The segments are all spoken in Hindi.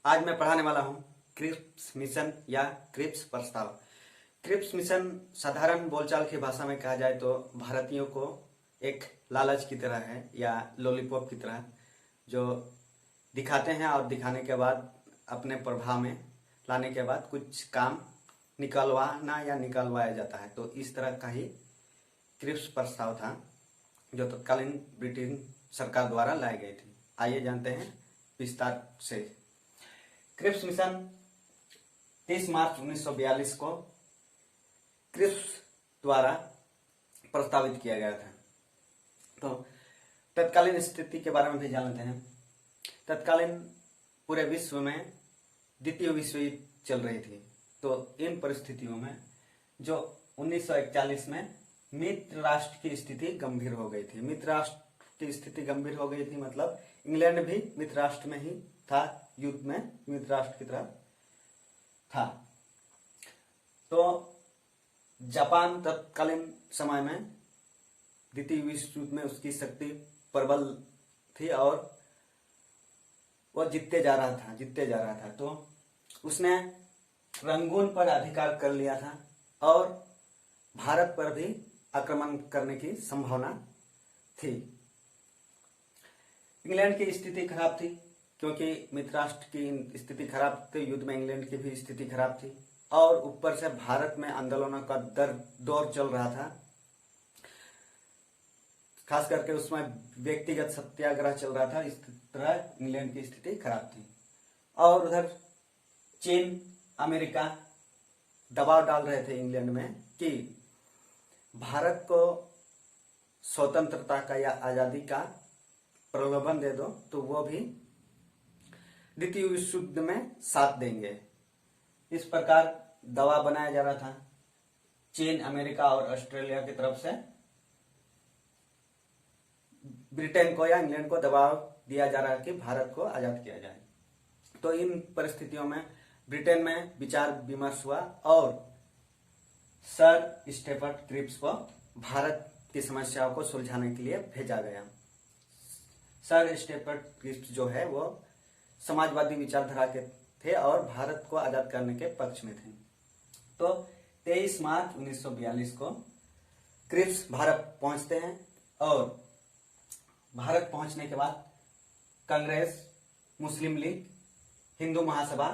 आज मैं पढ़ाने वाला हूँ क्रिप्स मिशन या क्रिप्स प्रस्ताव। क्रिप्स मिशन साधारण बोलचाल की भाषा में कहा जाए तो भारतीयों को एक लालच की तरह है या लॉलीपॉप की तरह, जो दिखाते हैं और दिखाने के बाद अपने प्रभाव में लाने के बाद कुछ काम निकलवाना या निकलवाया जाता है। तो इस तरह का ही क्रिप्स प्रस्ताव था जो तत्कालीन ब्रिटेन सरकार द्वारा लाई गई थी। आइए जानते हैं विस्तार से। क्रिप्स मिशन 30 मार्च 1942 को क्रिप्स द्वारा प्रस्तावित किया गया था। तो तत्कालीन स्थिति के बारे में भी जान लेते हैं। तत्कालीन पूरे विश्व में द्वितीय विश्व युद्ध चल रही थी। तो इन परिस्थितियों में जो 1941 में मित्र राष्ट्र की स्थिति गंभीर हो गई थी। मित्र राष्ट्र की स्थिति गंभीर हो गई थी मतलब इंग्लैंड भी मित्र राष्ट्र में ही था, युद्ध में मित्र राष्ट्र की तरह था। तो जापान तत्कालीन समय में द्वितीय विश्व युद्ध में उसकी शक्ति प्रबल थी और वह जीतते जा रहा था। तो उसने रंगून पर अधिकार कर लिया था और भारत पर भी आक्रमण करने की संभावना थी। इंग्लैंड की स्थिति खराब थी क्योंकि मित्र राष्ट्र की स्थिति खराब थी, युद्ध में इंग्लैंड की भी स्थिति खराब थी और ऊपर से भारत में आंदोलनों का दौर चल रहा था। खास करके उसमें व्यक्तिगत सत्याग्रह चल रहा था। इस तरह इंग्लैंड की स्थिति खराब थी और उधर चीन, अमेरिका दबाव डाल रहे थे इंग्लैंड में कि भारत को स्वतंत्रता का या आजादी का प्रलोभन दे दो तो वो भी द्वितीय विश्व युद्ध में साथ देंगे। इस प्रकार दबाव बनाया जा रहा था चीन, अमेरिका और ऑस्ट्रेलिया की तरफ से। ब्रिटेन को या इंग्लैंड को दबाव दिया जा रहा है कि भारत को आजाद किया जाए। तो इन परिस्थितियों में ब्रिटेन में विचार विमर्श हुआ और सर स्टेफर्ड क्रिप्स को भारत की समस्याओं को सुलझाने के लिए भेजा गया। सर स्टेफर्ड क्रिप्स जो है वो समाजवादी विचारधारा के थे और भारत को आजाद करने के पक्ष में थे। तो 23 मार्च 1942 को क्रिप्स भारत पहुंचते हैं और भारत पहुंचने के बाद कांग्रेस, मुस्लिम लीग, हिंदू महासभा,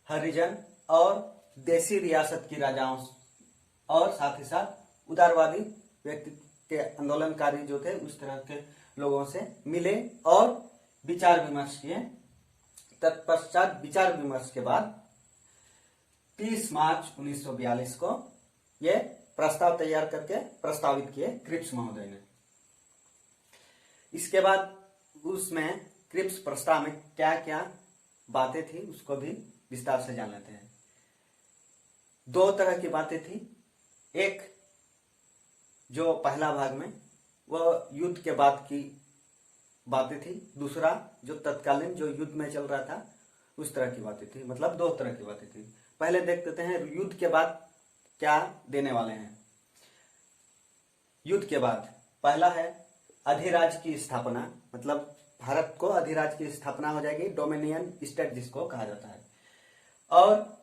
हरिजन और देसी रियासत की राजाओं और साथ ही साथ उदारवादी व्यक्ति के आंदोलनकारी जो थे उस तरह के लोगों से मिले और विचार विमर्श किए। तत्पश्चात विचार विमर्श के बाद 30 मार्च 1942 को यह प्रस्ताव तैयार करके प्रस्तावित किए क्रिप्स महोदय ने। इसके बाद उसमें क्रिप्स प्रस्ताव में क्या क्या बातें थी उसको भी विस्तार से जान लेते हैं। दो तरह की बातें थी। एक जो पहला भाग में वह युद्ध के बाद की बातें थी, दूसरा जो तत्कालीन जो युद्ध में चल रहा था उस तरह की बातें थी। मतलब दो तरह की बातें थी। पहले देख लेते हैं युद्ध के बाद क्या देने वाले हैं। युद्ध के बाद पहला है अधिराज्य की स्थापना, मतलब भारत को अधिराज्य की स्थापना हो जाएगी, डोमिनियन स्टेट जिसको कहा जाता है। और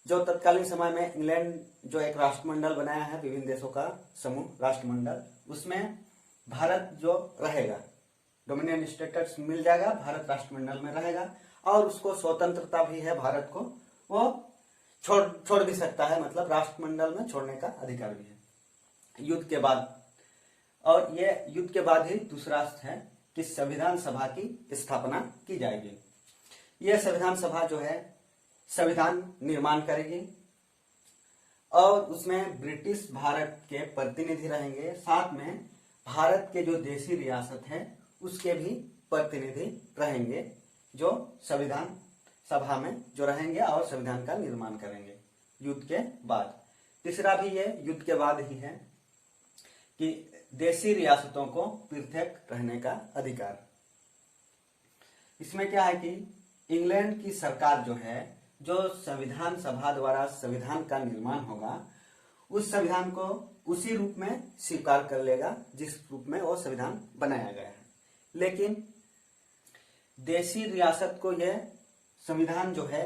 जो तत्कालीन समय में इंग्लैंड जो एक राष्ट्रमंडल बनाया है, विभिन्न देशों का समूह राष्ट्रमंडल, उसमें भारत जो रहेगा, डोमिनियन स्टेटस मिल जाएगा, भारत राष्ट्रमंडल में रहेगा और उसको स्वतंत्रता भी है भारत को, वो छोड़ भी सकता है, मतलब राष्ट्रमंडल में छोड़ने का अधिकार भी है युद्ध के बाद। और ये युद्ध के बाद ही दूसरा है कि संविधान सभा की स्थापना की जाएगी। यह संविधान सभा जो है संविधान निर्माण करेगी और उसमें ब्रिटिश भारत के प्रतिनिधि रहेंगे, साथ में भारत के जो देशी रियासत है उसके भी प्रतिनिधि रहेंगे जो संविधान सभा में जो रहेंगे और संविधान का निर्माण करेंगे युद्ध के बाद। तीसरा भी ये युद्ध के बाद ही है कि देशी रियासतों को पृथक रहने का अधिकार। इसमें क्या है कि इंग्लैंड की सरकार जो है, जो संविधान सभा द्वारा संविधान का निर्माण होगा उस संविधान को उसी रूप में स्वीकार कर लेगा जिस रूप में वो संविधान बनाया गया है। लेकिन देशी रियासत को यह संविधान जो है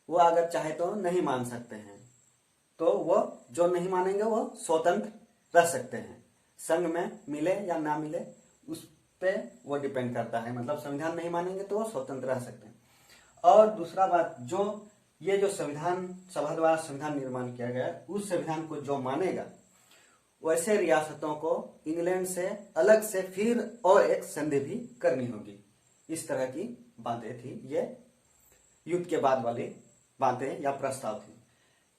वो अगर चाहे तो नहीं मान सकते हैं, तो वो जो नहीं मानेंगे वो स्वतंत्र रह सकते हैं। संघ में मिले या ना मिले उस पे वो डिपेंड करता है, मतलब संविधान नहीं मानेंगे तो वो स्वतंत्र रह सकते हैं। और दूसरा बात, जो ये जो संविधान सभा द्वारा संविधान निर्माण किया गया, उस संविधान को जो मानेगा वैसे रियासतों को इंग्लैंड से अलग से फिर और एक संधि भी करनी होगी। इस तरह की बातें थी, ये युद्ध के बाद वाली बातें या प्रस्ताव थी।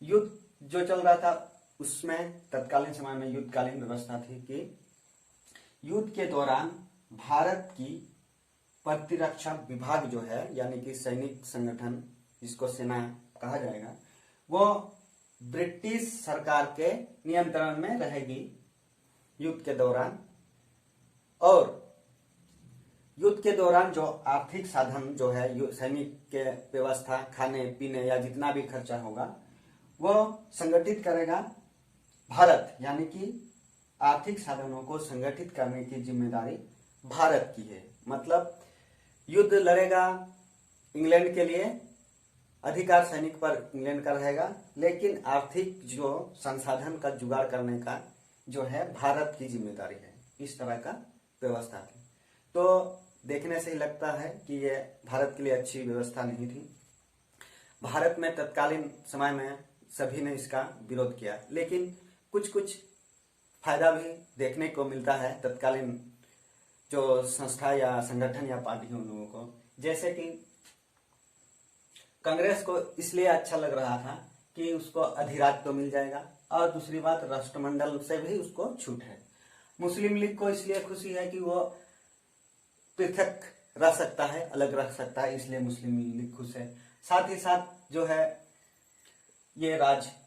युद्ध जो चल रहा था उसमें तत्कालीन समय में युद्धकालीन व्यवस्था थी कि युद्ध के दौरान भारत की प्रतिरक्षा विभाग जो है, यानी कि सैनिक संगठन जिसको सेना कहा जाएगा, वो ब्रिटिश सरकार के नियंत्रण में रहेगी युद्ध के दौरान। और युद्ध के दौरान जो आर्थिक साधन जो है सैनिक के व्यवस्था, खाने पीने या जितना भी खर्चा होगा वो संगठित करेगा भारत, यानी कि आर्थिक साधनों को संगठित करने की जिम्मेदारी भारत की है। मतलब युद्ध लड़ेगा इंग्लैंड के लिए, अधिकार सैनिक पर इंग्लैंड का रहेगा, लेकिन आर्थिक जो संसाधन का जुगाड़ करने का जो है भारत की जिम्मेदारी है। इस तरह का व्यवस्था थी। तो देखने से ही लगता है कि ये भारत के लिए अच्छी व्यवस्था नहीं थी। भारत में तत्कालीन समय में सभी ने इसका विरोध किया, लेकिन कुछ कुछ फायदा भी देखने को मिलता है तत्कालीन जो संस्था या संगठन या पार्टियों लोगों को। जैसे कि कांग्रेस को इसलिए अच्छा लग रहा था कि उसको अधिराज्य तो मिल जाएगा, और दूसरी बात राष्ट्रमंडल से भी उसको छूट है। मुस्लिम लीग को इसलिए खुशी है कि वो पृथक रह सकता है, अलग रह सकता है, इसलिए मुस्लिम लीग खुश है। साथ ही साथ जो है ये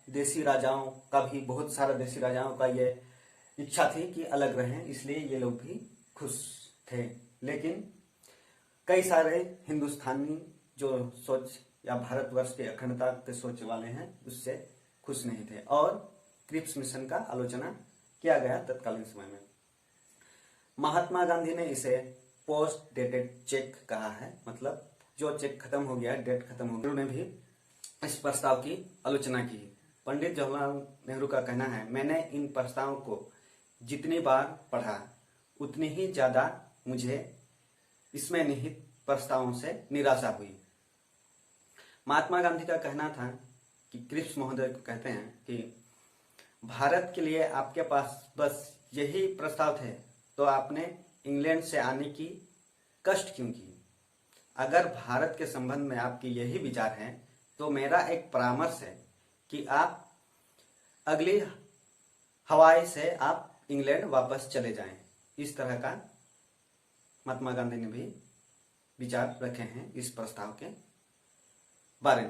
देसी राजाओं का भी, बहुत सारे देसी राजाओं का ये इच्छा थी कि अलग रहें, इसलिए ये लोग भी खुश थे। लेकिन कई सारे हिंदुस्तानी जो सोच या भारतवर्ष के अखंडता के सोच वाले हैं उससे खुश नहीं थे, और क्रिप्स मिशन का आलोचना किया गया तत्कालीन समय में। महात्मा गांधी ने इसे पोस्ट डेटेड चेक कहा है, मतलब जो चेक खत्म हो गया, डेट खत्म हो गया। नेहरू ने भी इस प्रस्ताव की आलोचना की। पंडित जवाहरलाल नेहरू का कहना है, मैंने इन प्रस्तावों को जितनी बार पढ़ा उतनी ही ज्यादा मुझे इसमें निहित प्रस्तावों से निराशा हुई। महात्मा गांधी का कहना था कि क्रिप्स महोदय कहते हैं कि भारत के लिए आपके पास बस यही प्रस्ताव थे तो आपने इंग्लैंड से आने की कष्ट क्यों की? अगर भारत के संबंध में आपकी यही विचार है तो मेरा एक परामर्श है कि आप अगली हवाई से आप इंग्लैंड वापस चले जाएं। इस तरह का महात्मा गांधी ने भी विचार रखे हैं इस प्रस्ताव के बारे में।